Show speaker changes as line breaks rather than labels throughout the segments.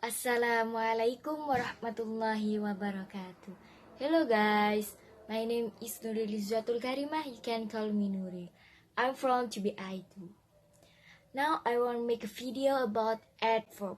Assalamualaikum warahmatullahi wabarakatuh. Hello guys, my name is Nurilizatul Karimah. You can call me Nuri. I'm from TBI2. Now I want to make a video about adverb.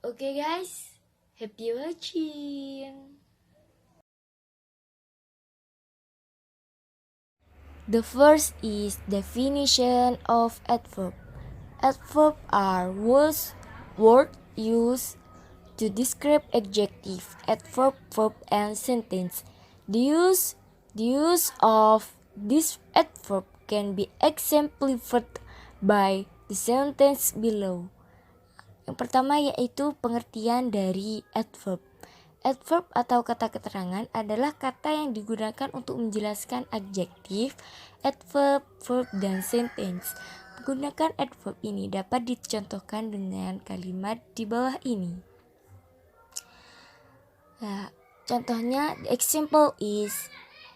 Okay guys, happy watching. The first is definition of adverb. Adverb are words used to describe adjective, adverb, verb, and sentence. The use of this adverb can be exemplified by the sentence below. Yang pertama yaitu pengertian dari adverb. Adverb atau kata keterangan adalah kata yang digunakan untuk menjelaskan adjektif, adverb, verb, dan sentence. Menggunakan adverb ini dapat dicontohkan dengan kalimat di bawah ini. Nah, contohnya, the example is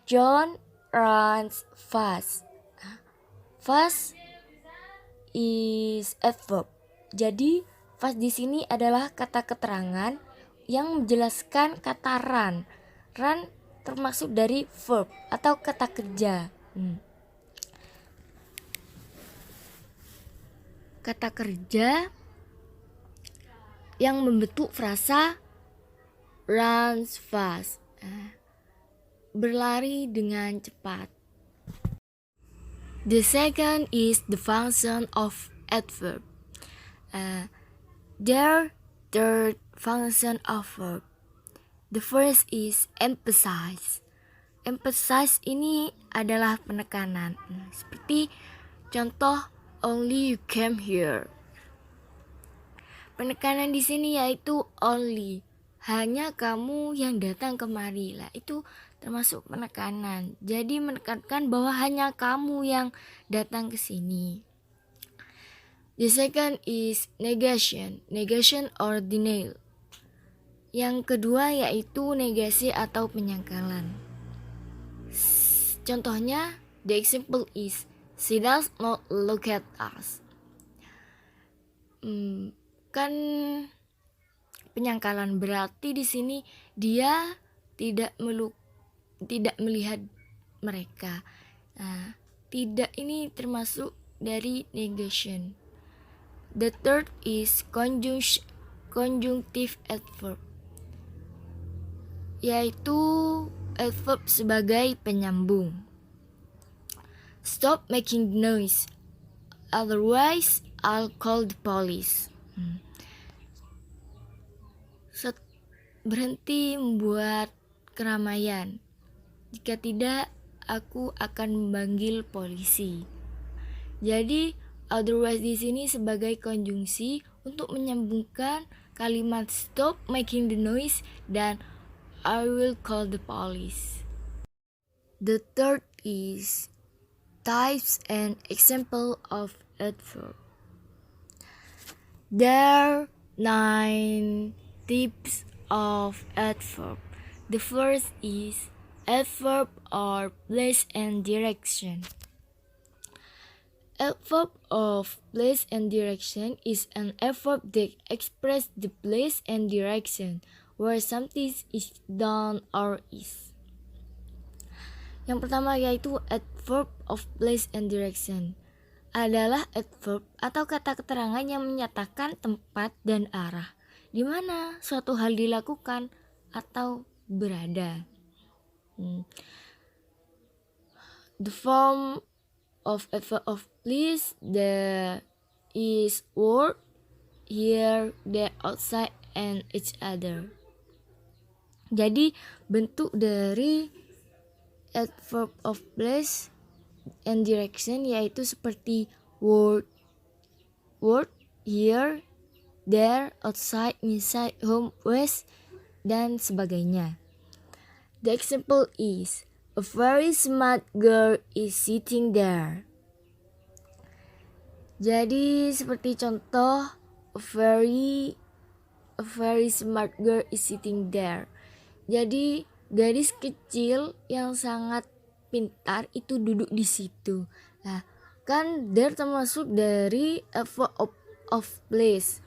John runs fast. Fast is adverb. Jadi fast di sini adalah kata keterangan yang menjelaskan kata run. Run termasuk dari verb atau kata kerja. Kata kerja yang membentuk frasa runs fast, berlari dengan cepat. The second is the function of adverb. There third function of verb. The first is emphasize. Emphasize ini adalah penekanan. Seperti contoh, only you came here. Penekanan di sini yaitu only, hanya kamu yang datang kemari. Lah, itu termasuk penekanan. Jadi menekankan bahwa hanya kamu yang datang ke sini. The second is negation. Negation or denial. Yang kedua yaitu negasi atau penyangkalan. Contohnya, the example is she does not look at us. Kan penyangkalan berarti di sini dia tidak melihat mereka. Nah, tidak ini termasuk dari negation. The third is conjunctive adverb, yaitu adverb sebagai penyambung. Stop making noise, otherwise I'll call the police. Berhenti membuat keramaian. Jika tidak, aku akan memanggil polisi. Jadi, otherwise di sini sebagai konjungsi untuk menyambungkan kalimat stop making the noise dan I will call the police. The third is types and example of adverb. There are 9 types of adverb. The first is adverb or place and direction. Adverb of place and direction is an adverb that expresses the place and direction where something is done or is. Yang pertama yaitu adverb of place and direction. Adalah adverb atau kata keterangan yang menyatakan tempat dan arah di mana suatu hal dilakukan atau berada. The form of adverb of place, there is word, here, there, outside, and each other. Jadi bentuk dari adverb of place and direction yaitu seperti word, here, there, outside, inside, home, west, dan sebagainya. The example is a very smart girl is sitting there. Jadi seperti contoh, a very smart girl is sitting there. Jadi gadis kecil yang sangat pintar itu duduk di situ. Nah, kan there termasuk dari adverb of place.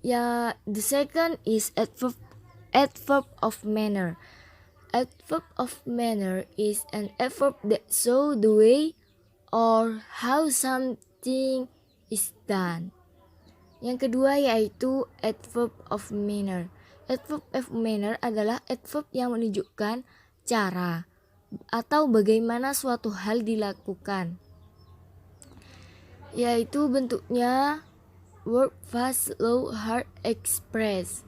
The second is adverb of manner. Adverb of manner is an adverb that shows the way or how something is done. Yang kedua yaitu adverb of manner. Adverb of manner adalah adverb yang menunjukkan cara atau bagaimana suatu hal dilakukan. Yaitu bentuknya work, fast, slow, hard, express.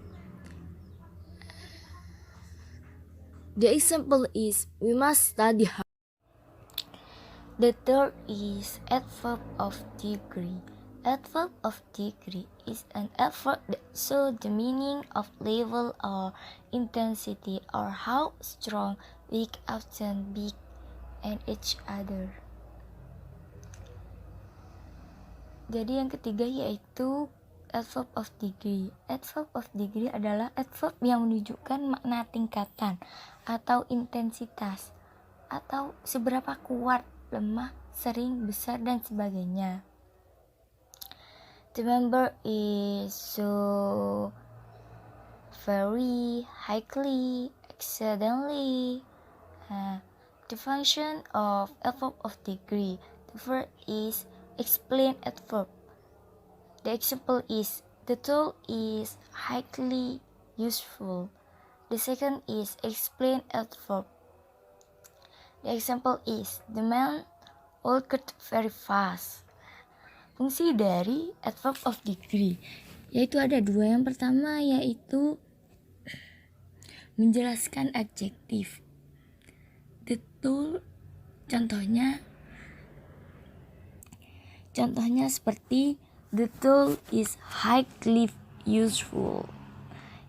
The example is, we must study hard. The third is adverb of degree. Adverb of degree is an adverb that shows the meaning of level or intensity or how strong, weak, often, big, and each other. Jadi yang ketiga yaitu adverb of degree. Adverb of degree adalah adverb yang menunjukkan makna tingkatan atau intensitas atau seberapa kuat, lemah, sering, besar, dan sebagainya. The member is so, very, highly, exceedingly. The function of adverb of degree. The first is explain adverb. The example is, the tool is highly useful. The second is explain adverb. The example is, the man walked very fast. Fungsi dari adverb of degree yaitu ada dua. Yang pertama yaitu menjelaskan adjektif. The tool contohnya seperti the tool is highly useful.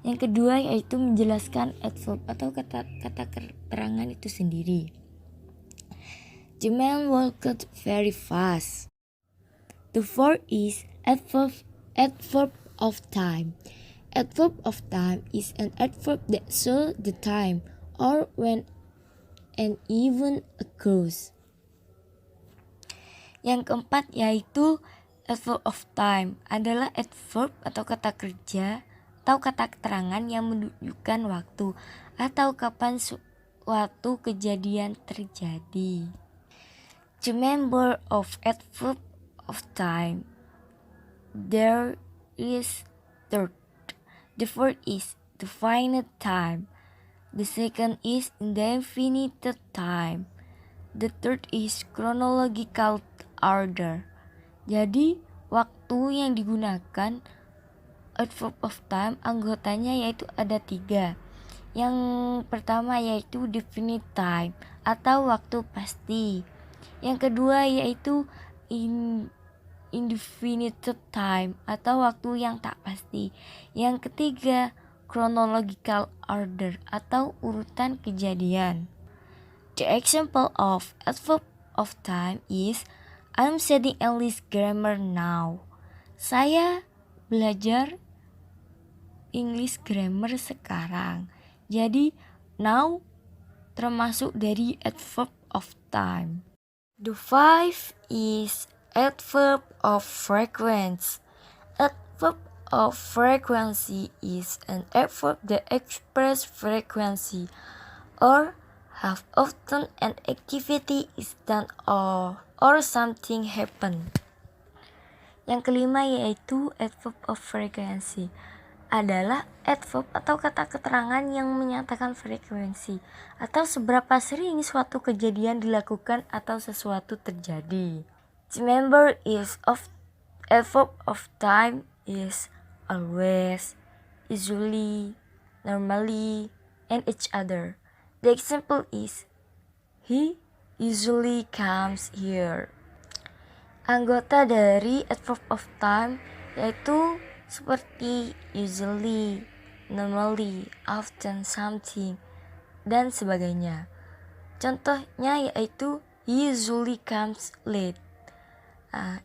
Yang kedua yaitu menjelaskan adverb atau kata keterangan itu sendiri. The man walked very fast. The fourth is adverb of time. Adverb of time is an adverb that shows the time or when an event occurs. Yang keempat yaitu adverb of time adalah adverb atau kata kerja atau kata keterangan yang menunjukkan waktu atau kapan suatu kejadian terjadi. The member of adverb of time. There is third. The fourth is definite time. The second is indefinite time. The third is chronological order. Jadi waktu yang digunakan adverb of time anggotanya yaitu ada 3. Yang pertama yaitu definite time atau waktu pasti. Yang kedua yaitu indefinite time atau waktu yang tak pasti. Yang ketiga chronological order atau urutan kejadian. The example of adverb of time is, I'm studying English grammar now. Saya belajar English grammar sekarang. Jadi now termasuk dari adverb of time. The fifth is adverb of frequency. Adverb of frequency is an adverb that expresses frequency or how often an activity is done or something happen. Yang kelima yaitu adverb of frequency adalah adverb atau kata keterangan yang menyatakan frekuensi atau seberapa sering suatu kejadian dilakukan atau sesuatu terjadi. The member is of adverb of time is always, usually, normally, and each other. The example is, he usually comes here. Anggota dari adverb of time yaitu seperti usually, normally, often, something, dan sebagainya. Contohnya yaitu he usually comes late.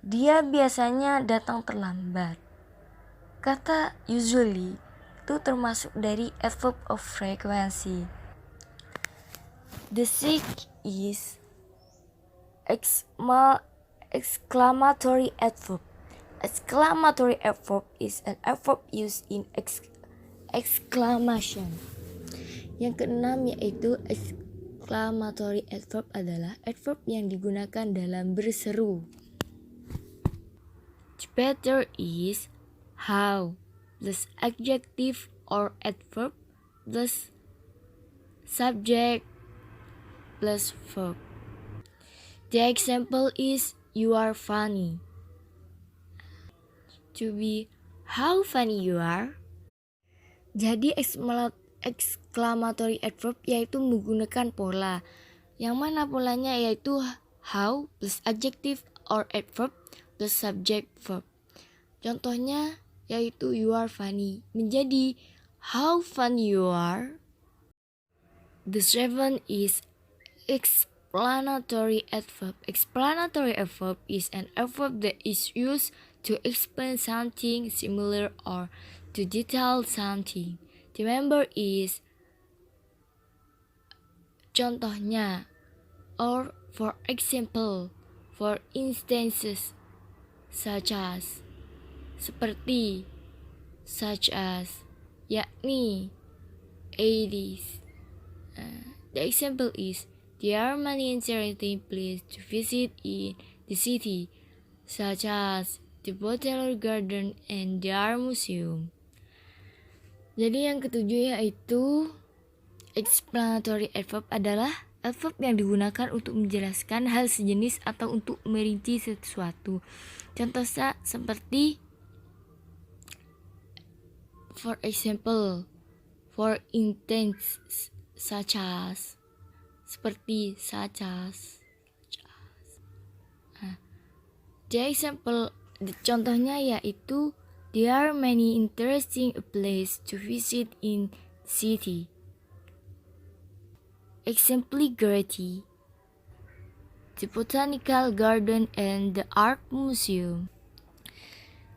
Dia biasanya datang terlambat. Kata usually itu termasuk dari adverb of frequency. The sixth is exclamatory adverb. Exclamatory adverb is an adverb used in exclamation. Yang keenam yaitu exclamatory adverb adalah adverb yang digunakan dalam berseru. The pattern is how plus adjective or adverb plus subject plus verb. The example is you are funny. To be how funny you are. Jadi exclamatory adverb yaitu menggunakan pola. Yang mana polanya yaitu how plus adjective or adverb plus subject verb. Contohnya yaitu you are funny menjadi how funny you are. The seventh is explanatory adverb. Explanatory adverb is an adverb that is used to explain something similar or to detail something. The member is contohnya or for example, for instances such as seperti, such as, yakni, is. The example is there are many interesting places to visit in the city, such as the Botanical Garden and the Art Museum. Jadi yang ketujuh yaitu explanatory adverb adalah adverb yang digunakan untuk menjelaskan hal sejenis atau untuk merinci sesuatu. Contoh seperti for example, for instance, such as, seperti such as. The example, contohnya yaitu there are many interesting places to visit in city. Exempligarity, the Botanical Garden and the Art Museum.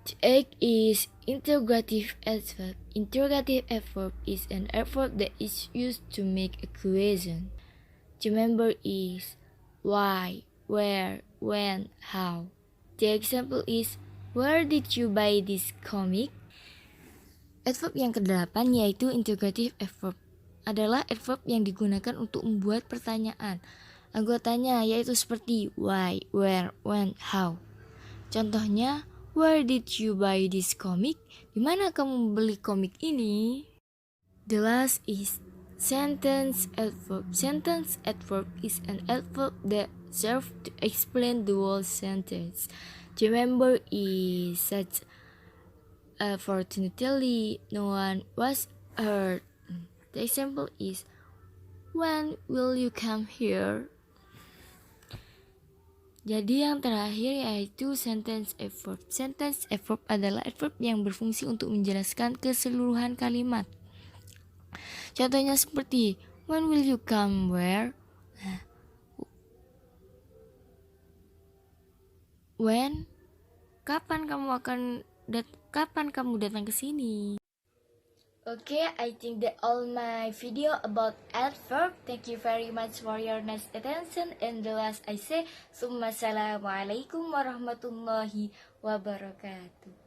The eighth is interrogative adverb. Interrogative adverb is an adverb that is used to make a question. The member is why, where, when, how. The example is where did you buy this comic? Adverb yang kedelapan yaitu interrogative adverb adalah adverb yang digunakan untuk membuat pertanyaan. Anggotanya yaitu seperti why, where, when, how. Contohnya, where did you buy this comic? Di mana kamu membeli komik ini? The last is sentence adverb. Sentence adverb is an adverb that serves to explain the whole sentence. The member is such fortunately no one was hurt. The example is when will you come here? Jadi yang terakhir yaitu sentence adverb. Sentence adverb adalah adverb yang berfungsi untuk menjelaskan keseluruhan kalimat. Contohnya seperti when will you come where? When? Kapan kamu datang ke sini? Okay, I think that all my video about adverb. Thank you very much for your nice attention. And the last I say, Assalamualaikum warahmatullahi wabarakatuh.